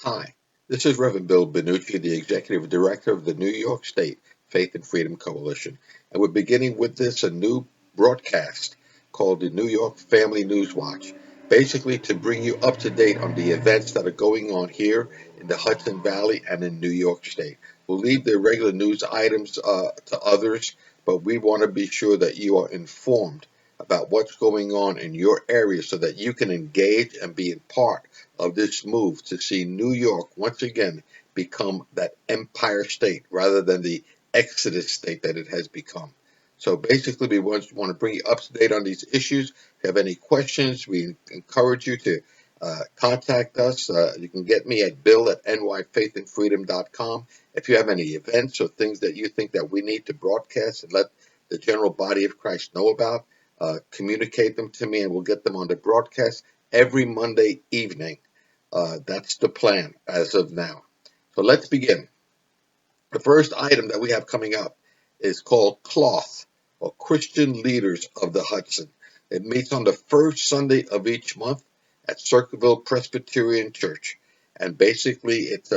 Hi, this is Reverend Bill Benucci, the Executive Director of the New York State Faith and Freedom Coalition, and we're beginning with this a new broadcast called the New York Family News Watch, basically to bring you up to date on the events that are going on here in the Hudson Valley and in New York State. We'll leave the regular news items to others, but we want to be sure that you are informed about what's going on in your area so that you can engage and be a part of this move to see New York once again become that empire state rather than the exodus state that it has become. So basically, we want to bring you up to date on these issues. If you have any questions, we encourage you to contact us. You can get me at bill@nyfaithandfreedom.com. If you have any events or things that you think that we need to broadcast and let the general body of Christ know about, communicate them to me and we'll get them on the broadcast every Monday evening. That's the plan as of now. So let's begin. The first item that we have coming up is called Cloth, or Christian Leaders of the Hudson. It meets on the first Sunday of each month at Circleville Presbyterian Church. And basically, it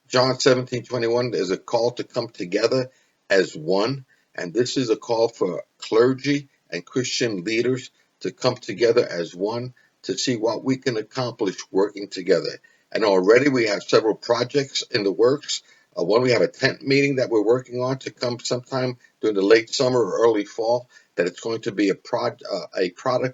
John 17:21 is a call to come together as one. And this is a call for clergy and Christian leaders to come together as one to see what we can accomplish working together. And already we have several projects in the works. One, we have a tent meeting that we're working on to come sometime during the late summer or early fall, that it's going to be a product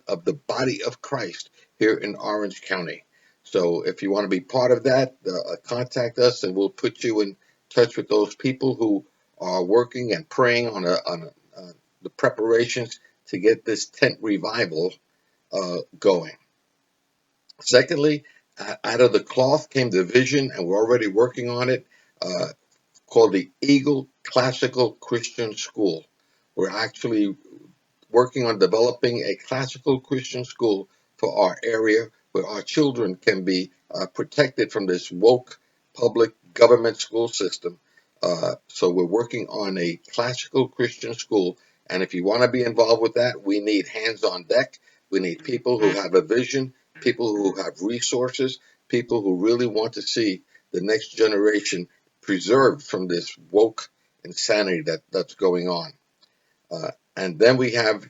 of the body of Christ here in Orange County. So if you want to be part of that, contact us and we'll put you in touch with those people who are working and praying on the preparations to get this tent revival going. Secondly, out of the cloth came the vision, and we're already working on it, uh, called the Eagle Classical Christian School. We're actually working on developing a classical Christian school for our area where our children can be protected from this woke public government school system. So we're working on a classical Christian school. And if you want to be involved with that, we need hands on deck. We need people who have a vision, people who have resources, people who really want to see the next generation preserved from this woke insanity that's going on. And then we have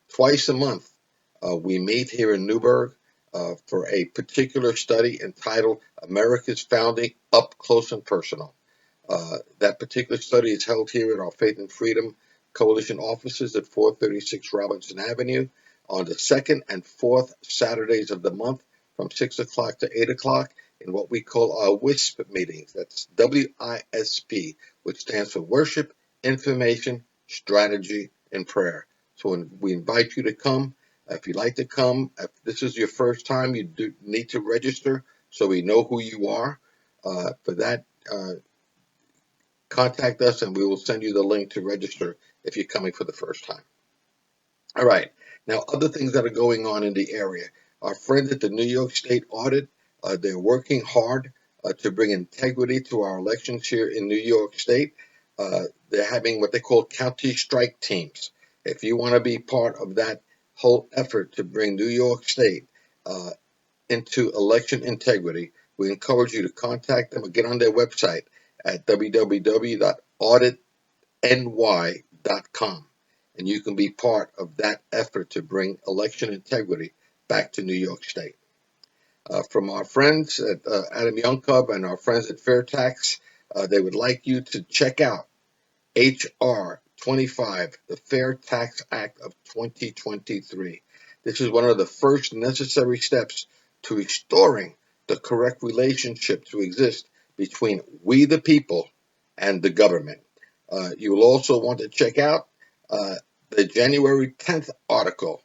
twice a month, we meet here in Newburgh for a particular study entitled America's Founding Up Close and Personal. That particular study is held here at our Faith and Freedom Coalition offices at 436 Robinson Avenue on the second and fourth Saturdays of the month from 6 o'clock to 8 o'clock in what we call our WISP meetings. That's WISP, which stands for Worship, Information, Strategy, and Prayer. So we invite you to come. If you'd like to come, if this is your first time, you do need to register so we know who you are. For that, contact us and we will send you the link to register if you're coming for the first time. All right. Now, other things that are going on in the area. Our friends at the New York State Audit, they're working hard to bring integrity to our elections here in New York State. They're having what they call county strike teams. If you want to be part of that whole effort to bring New York State uh, into election integrity, we encourage you to contact them or get on their website at www.auditny.com. And you can be part of that effort to bring election integrity back to New York State. From our friends at Adam Young Cub and our friends at Fair Tax, they would like you to check out H.R. 25, the Fair Tax Act of 2023. This is one of the first necessary steps to restoring the correct relationship to exist between we the people and the government. You will also want to check out uh, the January 10th article,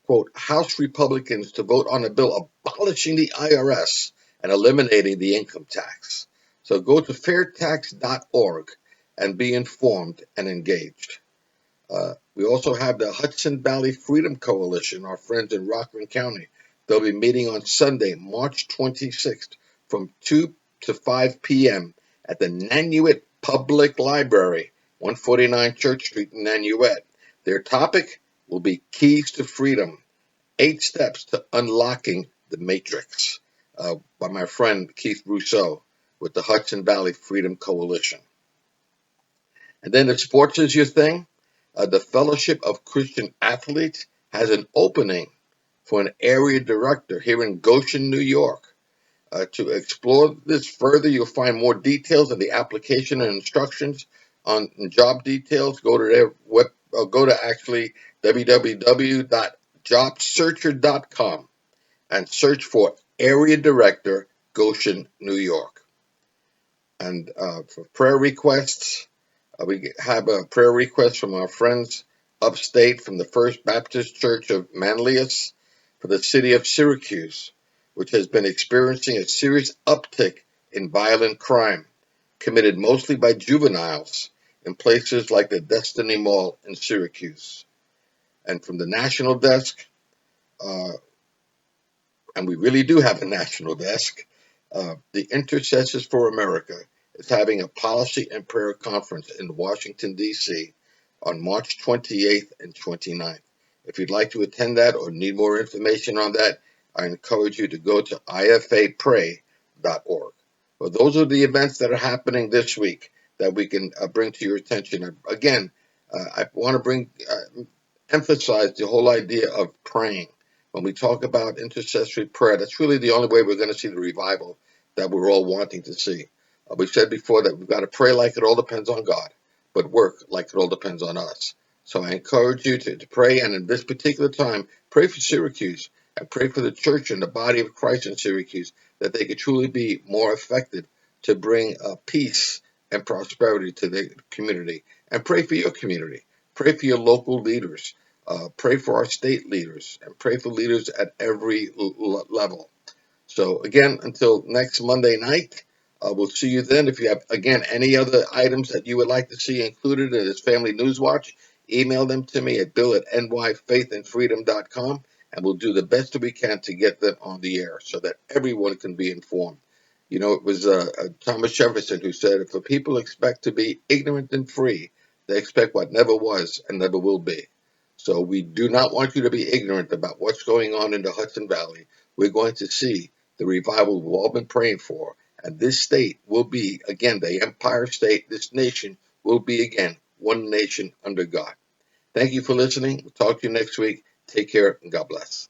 quote, House Republicans to vote on a bill abolishing the IRS and eliminating the income tax. So go to fairtax.org and be informed and engaged. We also have the Hudson Valley Freedom Coalition, our friends in Rockland County. They'll be meeting on Sunday, March 26th from 2 to 5 p.m. at the Nanuet Public Library, 149 Church Street in Nanuet. Their topic will be Keys to Freedom, 8 Steps to Unlocking the Matrix. by my friend Keith Rousseau with the Hudson Valley Freedom Coalition. And then if sports is your thing, the Fellowship of Christian Athletes has an opening for an area director here in Goshen, New York. To explore this further, you'll find more details on the application and instructions on job details. Go to their web. Go to actually www.jobsearcher.com and search for Area Director, Goshen, New York. And for prayer requests, we have a prayer request from our friends upstate from the First Baptist Church of Manlius for the city of Syracuse, which has been experiencing a serious uptick in violent crime, committed mostly by juveniles in places like the Destiny Mall in Syracuse. And from the national desk, uh, and we really do have a national desk, the Intercessors for America is having a policy and prayer conference in Washington, D.C. on March 28th and 29th. If you'd like to attend that or need more information on that, I encourage you to go to ifapray.org. Well, those are the events that are happening this week that we can bring to your attention. Again, I want to emphasize the whole idea of praying. When we talk about intercessory prayer, that's really the only way we're going to see the revival that we're all wanting to see. We said before that we've got to pray like it all depends on God, but work like it all depends on us. So I encourage you to pray, and in this particular time, pray for Syracuse and pray for the church and the body of Christ in Syracuse that they could truly be more effective to bring peace and prosperity to the community. And pray for your community. Pray for your local leaders. Pray for our state leaders and pray for leaders at every level. So again, until next Monday night, we'll see you then. If you have, again, any other items that you would like to see included in this Family News Watch, email them to me at bill@nyfaithandfreedom.com, and we'll do the best that we can to get them on the air so that everyone can be informed. You know, it was Thomas Jefferson who said, if the people expect to be ignorant and free, they expect what never was and never will be. So we do not want you to be ignorant about what's going on in the Hudson Valley. We're going to see the revival we've all been praying for. And this state will be, again, the Empire State, this nation will be, again, one nation under God. Thank you for listening. We'll talk to you next week. Take care and God bless.